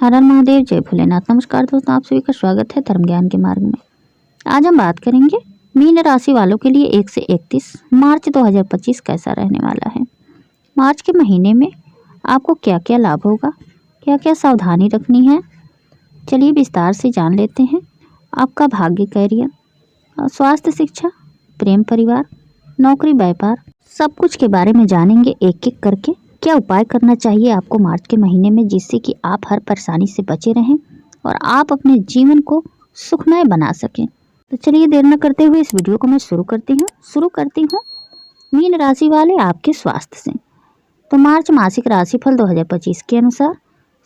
हर हर महादेव, जय भोलेनाथ। नमस्कार दोस्तों, आप सभी का स्वागत है धर्म ज्ञान के मार्ग में। आज हम बात करेंगे मीन राशि वालों के लिए 1 से 31 मार्च 2025 कैसा रहने वाला है। मार्च के महीने में आपको क्या क्या लाभ होगा, क्या क्या सावधानी रखनी है, चलिए विस्तार से जान लेते हैं। आपका भाग्य, कैरियर, स्वास्थ्य, शिक्षा, प्रेम, परिवार, नौकरी, व्यापार, सब कुछ के बारे में जानेंगे एक एक करके। क्या उपाय करना चाहिए आपको मार्च के महीने में, जिससे कि आप हर परेशानी से बचे रहें और आप अपने जीवन को सुखमय बना सकें। तो चलिए देर न करते हुए इस वीडियो को मैं शुरू करती हूँ मीन राशि वाले आपके स्वास्थ्य से। तो मार्च मासिक राशिफल 2025 के अनुसार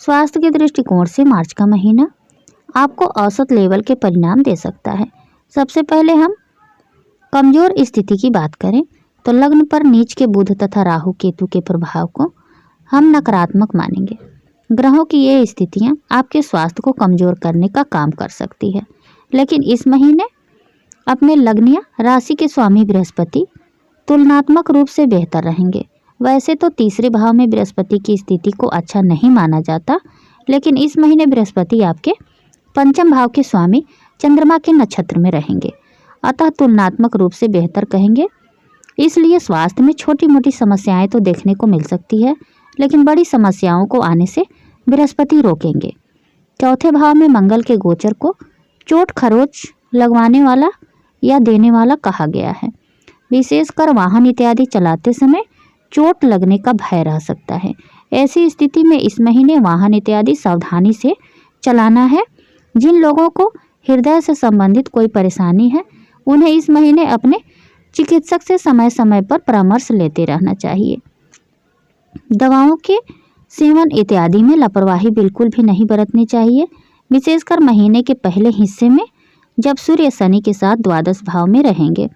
स्वास्थ्य के दृष्टिकोण से मार्च का महीना आपको औसत लेवल के परिणाम दे सकता है। सबसे पहले हम कमजोर स्थिति की बात करें तो लग्न पर नीच के बुध तथा राहु केतु के प्रभाव को हम नकारात्मक मानेंगे। ग्रहों की ये स्थितियां आपके स्वास्थ्य को कमजोर करने का काम कर सकती है, लेकिन इस महीने अपने लग्न या राशि के स्वामी बृहस्पति तुलनात्मक रूप से बेहतर रहेंगे। वैसे तो तीसरे भाव में बृहस्पति की स्थिति को अच्छा नहीं माना जाता, लेकिन इस महीने बृहस्पति आपके पंचम भाव के स्वामी चंद्रमा के नक्षत्र में रहेंगे, अतः तुलनात्मक रूप से बेहतर कहेंगे। इसलिए स्वास्थ्य में छोटी मोटी समस्याएं तो देखने को मिल सकती है, लेकिन बड़ी समस्याओं को आने से बृहस्पति रोकेंगे। चौथे भाव में मंगल के गोचर को चोट खरोच लगवाने वाला या देने वाला कहा गया है। विशेषकर वाहन इत्यादि चलाते समय चोट लगने का भय रह सकता है। ऐसी स्थिति में इस महीने वाहन इत्यादि सावधानी से चलाना है। जिन लोगों को हृदय से संबंधित कोई परेशानी है, उन्हें इस महीने अपने चिकित्सक से समय समय पर परामर्श लेते रहना चाहिए। दवाओं के सेवन इत्यादि में लापरवाही बिल्कुल भी नहीं बरतनी चाहिए, विशेषकर महीने के पहले हिस्से में जब सूर्य शनि के साथ द्वादश भाव में रहेंगे,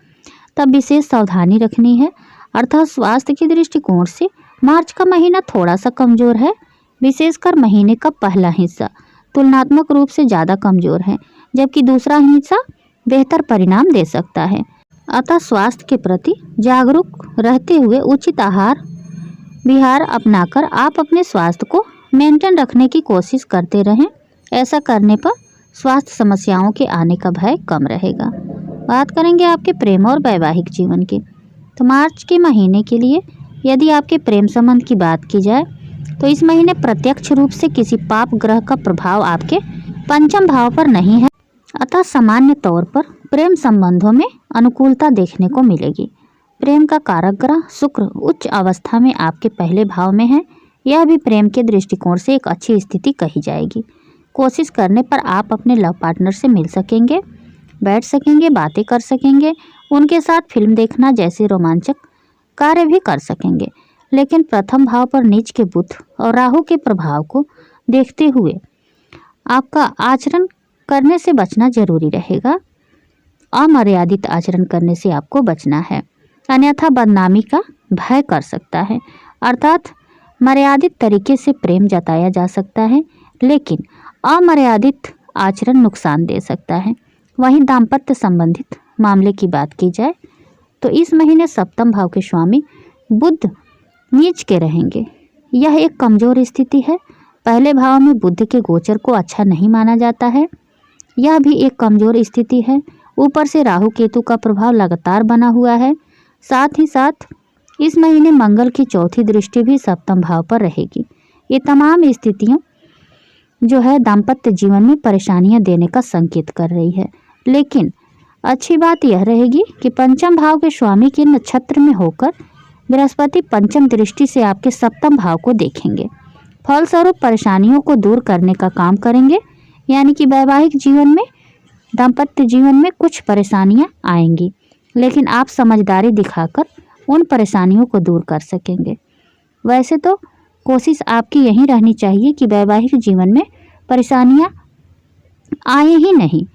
तब विशेष सावधानी रखनी है। अर्थात स्वास्थ्य के दृष्टिकोण से मार्च का महीना थोड़ा सा कमजोर है। विशेषकर महीने का पहला हिस्सा तुलनात्मक रूप से ज़्यादा कमजोर है, जबकि दूसरा हिस्सा बेहतर परिणाम दे सकता है। अतः स्वास्थ्य के प्रति जागरूक रहते हुए उचित आहार विहार अपनाकर आप अपने स्वास्थ्य को मेंटेन रखने की कोशिश करते रहें। ऐसा करने पर स्वास्थ्य समस्याओं के आने का भय कम रहेगा। बात करेंगे आपके प्रेम और वैवाहिक जीवन की। तो मार्च के महीने के लिए यदि आपके प्रेम संबंध की बात की जाए तो इस महीने प्रत्यक्ष रूप से किसी पाप ग्रह का प्रभाव आपके पंचम भाव पर नहीं है, अतः सामान्य तौर पर प्रेम संबंधों में अनुकूलता देखने को मिलेगी। प्रेम का कारक ग्रह शुक्र उच्च अवस्था में आपके पहले भाव में है। यह भी प्रेम के दृष्टिकोण से एक अच्छी स्थिति कही जाएगी। कोशिश करने पर आप अपने लव पार्टनर से मिल सकेंगे, बैठ सकेंगे, बातें कर सकेंगे, उनके साथ फिल्म देखना जैसे रोमांचक कार्य भी कर सकेंगे। लेकिन प्रथम भाव पर नीच के बुध और राहु के प्रभाव को देखते हुए आपका आचरण करने से बचना जरूरी रहेगा। अमर्यादित आचरण करने से आपको बचना है, अन्यथा बदनामी का भय कर सकता है। अर्थात मर्यादित तरीके से प्रेम जताया जा सकता है, लेकिन अमर्यादित आचरण नुकसान दे सकता है। वहीं दाम्पत्य संबंधित मामले की बात की जाए तो इस महीने सप्तम भाव के स्वामी बुध नीच के रहेंगे। यह एक कमजोर स्थिति है। पहले भाव में बुध के गोचर को अच्छा नहीं माना जाता है, यह भी एक कमजोर स्थिति है। ऊपर से राहु केतु का प्रभाव लगातार बना हुआ है। साथ ही साथ इस महीने मंगल की चौथी दृष्टि भी सप्तम भाव पर रहेगी। ये तमाम स्थितियां जो है दाम्पत्य जीवन में परेशानियां देने का संकेत कर रही है, लेकिन अच्छी बात यह रहेगी कि पंचम भाव के स्वामी के नक्षत्र में होकर बृहस्पति पंचम दृष्टि से आपके सप्तम भाव को देखेंगे। फलस्वरूप परेशानियों को दूर करने का काम करेंगे, यानी कि वैवाहिक जीवन में, दाम्पत्य जीवन में कुछ परेशानियां आएंगी, लेकिन आप समझदारी दिखाकर उन परेशानियों को दूर कर सकेंगे। वैसे तो कोशिश आपकी यही रहनी चाहिए कि वैवाहिक जीवन में परेशानियां आए ही नहीं,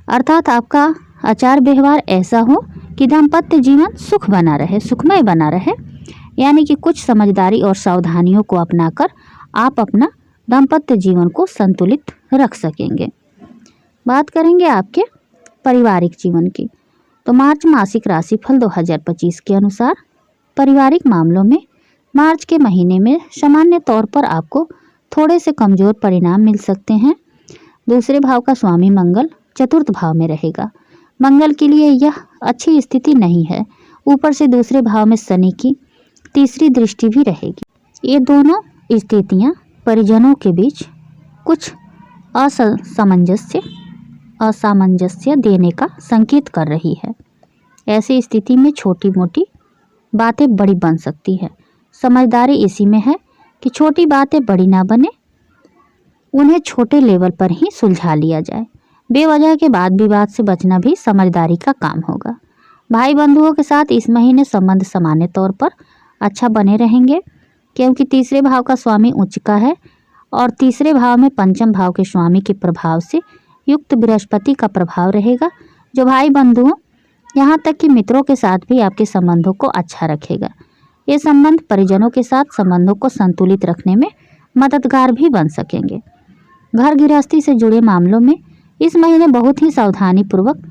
अर्थात आपका आचार व्यवहार ऐसा हो कि दाम्पत्य जीवन सुखमय बना रहे, यानी कि कुछ समझदारी और सावधानियों को अपनाकर आप अपना दाम्पत्य जीवन को संतुलित रख सकेंगे। बात करेंगे आपके पारिवारिक जीवन की। तो मार्च मासिक राशिफल 2025 के अनुसार पारिवारिक मामलों में मार्च के महीने में सामान्य तौर पर आपको थोड़े से कमज़ोर परिणाम मिल सकते हैं। दूसरे भाव का स्वामी मंगल चतुर्थ भाव में रहेगा। मंगल के लिए यह अच्छी स्थिति नहीं है। ऊपर से दूसरे भाव में शनि की तीसरी दृष्टि भी रहेगी। ये दोनों स्थितियां परिजनों के बीच कुछ असामंजस्य देने का संकेत कर रही है। ऐसी स्थिति में छोटी मोटी बातें बड़ी बन सकती है। समझदारी इसी में है कि छोटी बातें बड़ी ना बने, उन्हें छोटे लेवल पर ही सुलझा लिया जाए। बेवजह के वाद विवाद से बचना भी समझदारी का काम होगा। भाई बंधुओं के साथ इस महीने संबंध सामान्य तौर पर अच्छा बने रहेंगे, क्योंकि तीसरे भाव का स्वामी उच्च का है और तीसरे भाव में पंचम भाव के स्वामी के प्रभाव से युक्त बृहस्पति का प्रभाव रहेगा, जो भाई बंधुओं यहाँ तक कि मित्रों के साथ भी आपके संबंधों को अच्छा रखेगा। ये संबंध परिजनों के साथ संबंधों को संतुलित रखने में मददगार भी बन सकेंगे। घर गृहस्थी से जुड़े मामलों में इस महीने बहुत ही सावधानी पूर्वक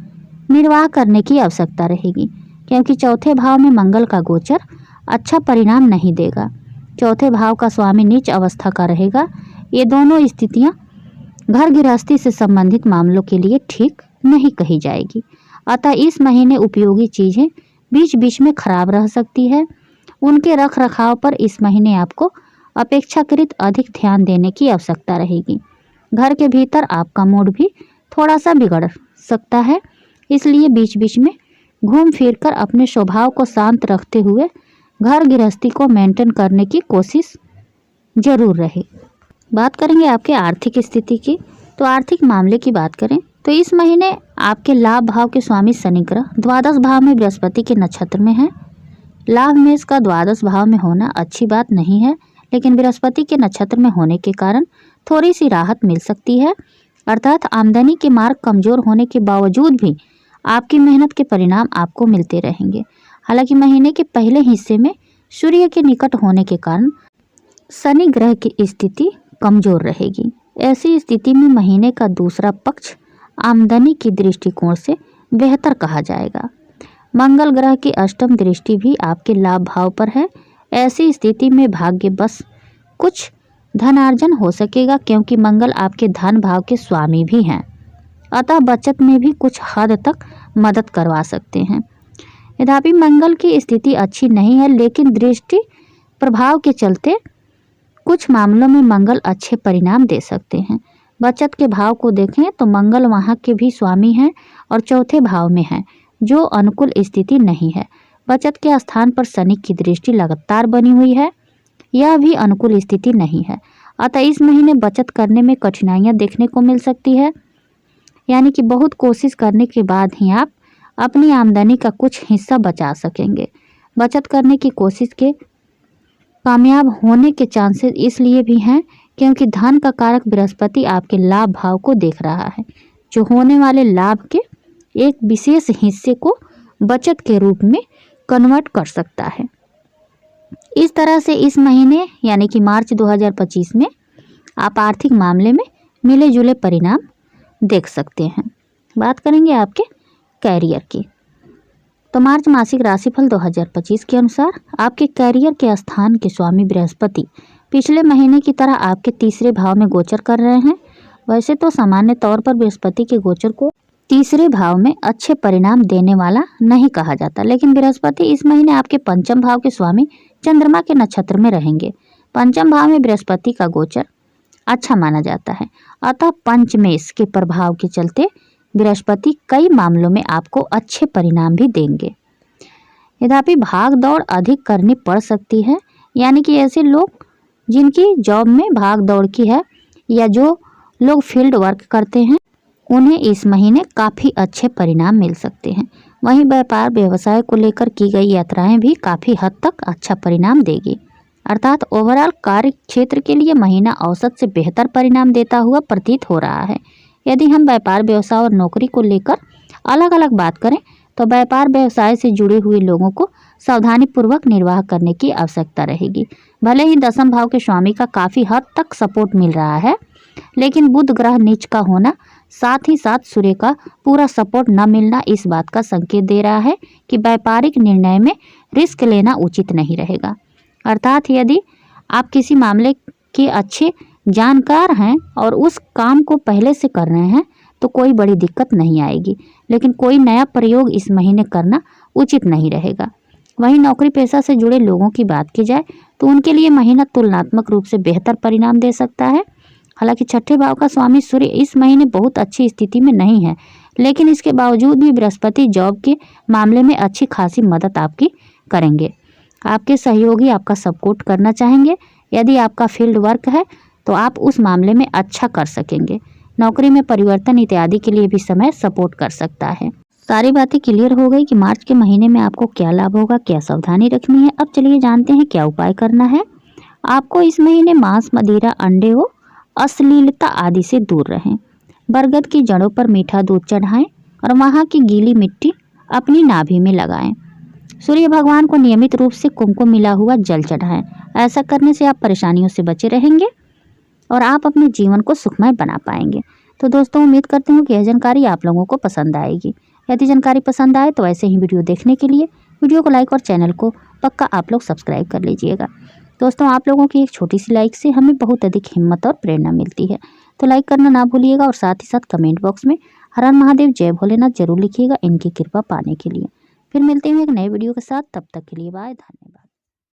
निर्वाह करने की आवश्यकता रहेगी, क्योंकि चौथे भाव में मंगल का गोचर अच्छा परिणाम नहीं देगा। चौथे भाव का स्वामी नीच अवस्था का रहेगा। ये दोनों स्थितियां घर गृहस्थी से संबंधित मामलों के लिए ठीक नहीं कही जाएगी। अतः इस महीने उपयोगी चीज़ें बीच बीच में खराब रह सकती है। उनके रख रखाव पर इस महीने आपको अपेक्षाकृत अधिक ध्यान देने की आवश्यकता रहेगी। घर के भीतर आपका मूड भी थोड़ा सा बिगड़ सकता है, इसलिए बीच बीच में घूम फिर कर अपने स्वभाव को शांत रखते हुए घर गृहस्थी को मेंटेन करने की कोशिश जरूर रहे। बात करेंगे आपके आर्थिक स्थिति की, तो आर्थिक मामले की बात करें तो इस महीने आपके लाभ भाव के स्वामी शनि ग्रह द्वादश भाव में बृहस्पति के नक्षत्र में है। लाभ में इसका द्वादश भाव में होना अच्छी बात नहीं है, लेकिन बृहस्पति के नक्षत्र में होने के कारण थोड़ी सी राहत मिल सकती है। अर्थात आमदनी के मार्ग कमजोर होने के बावजूद भी आपकी मेहनत के परिणाम आपको मिलते रहेंगे। हालांकि महीने के पहले हिस्से में सूर्य के निकट होने के कारण शनि ग्रह की स्थिति कमजोर रहेगी। ऐसी स्थिति में महीने का दूसरा पक्ष आमदनी की दृष्टिकोण से बेहतर कहा जाएगा। मंगल ग्रह की अष्टम दृष्टि भी आपके लाभ भाव पर है। ऐसी स्थिति में भाग्य बस कुछ धनार्जन हो सकेगा, क्योंकि मंगल आपके धन भाव के स्वामी भी हैं। अतः बचत में भी कुछ हद तक मदद करवा सकते हैं। यद्यपि मंगल की स्थिति अच्छी नहीं है, लेकिन दृष्टि प्रभाव के चलते कुछ मामलों में मंगल अच्छे परिणाम दे सकते हैं। बचत के भाव को देखें तो मंगल वहाँ के भी स्वामी हैं और चौथे भाव में है, जो अनुकूल स्थिति नहीं है। बचत के स्थान पर शनि की दृष्टि लगातार बनी हुई है, यह भी अनुकूल स्थिति नहीं है। अतः इस महीने बचत करने में कठिनाइयाँ देखने को मिल सकती है, यानी कि बहुत कोशिश करने के बाद ही आप अपनी आमदनी का कुछ हिस्सा बचा सकेंगे। बचत करने की कोशिश के कामयाब होने के चांसेस इसलिए भी हैं क्योंकि धन का कारक बृहस्पति आपके लाभ भाव को देख रहा है, जो होने वाले लाभ के एक विशेष हिस्से को बचत के रूप में कन्वर्ट कर सकता है। इस तरह से इस महीने यानी कि मार्च 2025 में आप आर्थिक मामले में मिले जुले परिणाम देख सकते हैं। बात करेंगे आपके कैरियर की, तो मार्च मासिक राशिफल 2025 के अनुसार आपके कैरियर के स्थान के स्वामी बृहस्पति पिछले महीने की तरह आपके तीसरे भाव में गोचर कर रहे हैं। वैसे तो सामान्य तौर पर बृहस्पति के गोचर को तीसरे भाव में अच्छे परिणाम देने वाला नहीं कहा जाता, लेकिन बृहस्पति इस महीने आपके पंचम भाव के स्वामी चंद्रमा के नक्षत्र में रहेंगे। पंचम भाव में बृहस्पति का गोचर अच्छा माना जाता है। अतः पंचमेश के प्रभाव के चलते बृहस्पति कई मामलों में आपको अच्छे परिणाम भी देंगे। यद्यपि भाग दौड़ अधिक करनी पड़ सकती है, यानी कि ऐसे लोग जिनकी जॉब में भाग दौड़ की है या जो लोग फील्ड वर्क करते हैं, उन्हें इस महीने काफ़ी अच्छे परिणाम मिल सकते हैं। वहीं व्यापार व्यवसाय को लेकर की गई यात्राएं भी काफ़ी हद तक अच्छा परिणाम देगी। अर्थात ओवरऑल कार्य क्षेत्र के लिए महीना औसत से बेहतर परिणाम देता हुआ प्रतीत हो रहा है। यदि हम व्यापार व्यवसाय और नौकरी को लेकर अलग अलग बात करें तो व्यापार व्यवसाय से जुड़े हुए लोगों को सावधानीपूर्वक निर्वाह करने की आवश्यकता रहेगी। भले ही दसम भाव के स्वामी का काफ़ी हद तक सपोर्ट मिल रहा है, लेकिन बुध ग्रह नीच का होना साथ ही साथ सूर्य का पूरा सपोर्ट न मिलना इस बात का संकेत दे रहा है कि व्यापारिक निर्णय में रिस्क लेना उचित नहीं रहेगा। अर्थात यदि आप किसी मामले के अच्छे जानकार हैं और उस काम को पहले से कर रहे हैं तो कोई बड़ी दिक्कत नहीं आएगी, लेकिन कोई नया प्रयोग इस महीने करना उचित नहीं रहेगा। वहीं नौकरी पेशा से जुड़े लोगों की बात की जाए तो उनके लिए महीना तुलनात्मक रूप से बेहतर परिणाम दे सकता है। हालांकि छठे भाव का स्वामी सूर्य इस महीने बहुत अच्छी स्थिति में नहीं है, लेकिन इसके बावजूद भी बृहस्पति जॉब के मामले में अच्छी खासी मदद आपकी करेंगे। आपके सहयोगी आपका सपोर्ट करना चाहेंगे। यदि आपका फील्ड वर्क है तो आप उस मामले में अच्छा कर सकेंगे। नौकरी में परिवर्तन इत्यादि के लिए भी समय सपोर्ट कर सकता है। सारी बातें क्लियर हो गई कि मार्च के महीने में आपको क्या लाभ होगा, क्या सावधानी रखनी है। अब चलिए जानते हैं क्या उपाय करना है। आपको इस महीने मांस, मदिरा, अंडे हो, अश्लीलता आदि से दूर रहें। बरगद की जड़ों पर मीठा दूध चढ़ाएं और वहाँ की गीली मिट्टी अपनी नाभि में लगाएं। सूर्य भगवान को नियमित रूप से कुमकुम मिला हुआ जल चढ़ाएं। ऐसा करने से आप परेशानियों से बचे रहेंगे और आप अपने जीवन को सुखमय बना पाएंगे। तो दोस्तों, उम्मीद करती हूँ कि यह जानकारी आप लोगों को पसंद आएगी। यदि जानकारी पसंद आए तो ऐसे ही वीडियो देखने के लिए वीडियो को लाइक और चैनल को पक्का आप लोग सब्सक्राइब कर लीजिएगा। दोस्तों, आप लोगों की एक छोटी सी लाइक से हमें बहुत अधिक हिम्मत और प्रेरणा मिलती है, तो लाइक करना ना भूलिएगा और साथ ही साथ कमेंट बॉक्स में हर हर महादेव, जय भोलेनाथ जरूर लिखिएगा इनकी कृपा पाने के लिए। फिर मिलते हैं एक नए वीडियो के साथ, तब तक के लिए बाय, धन्यवाद।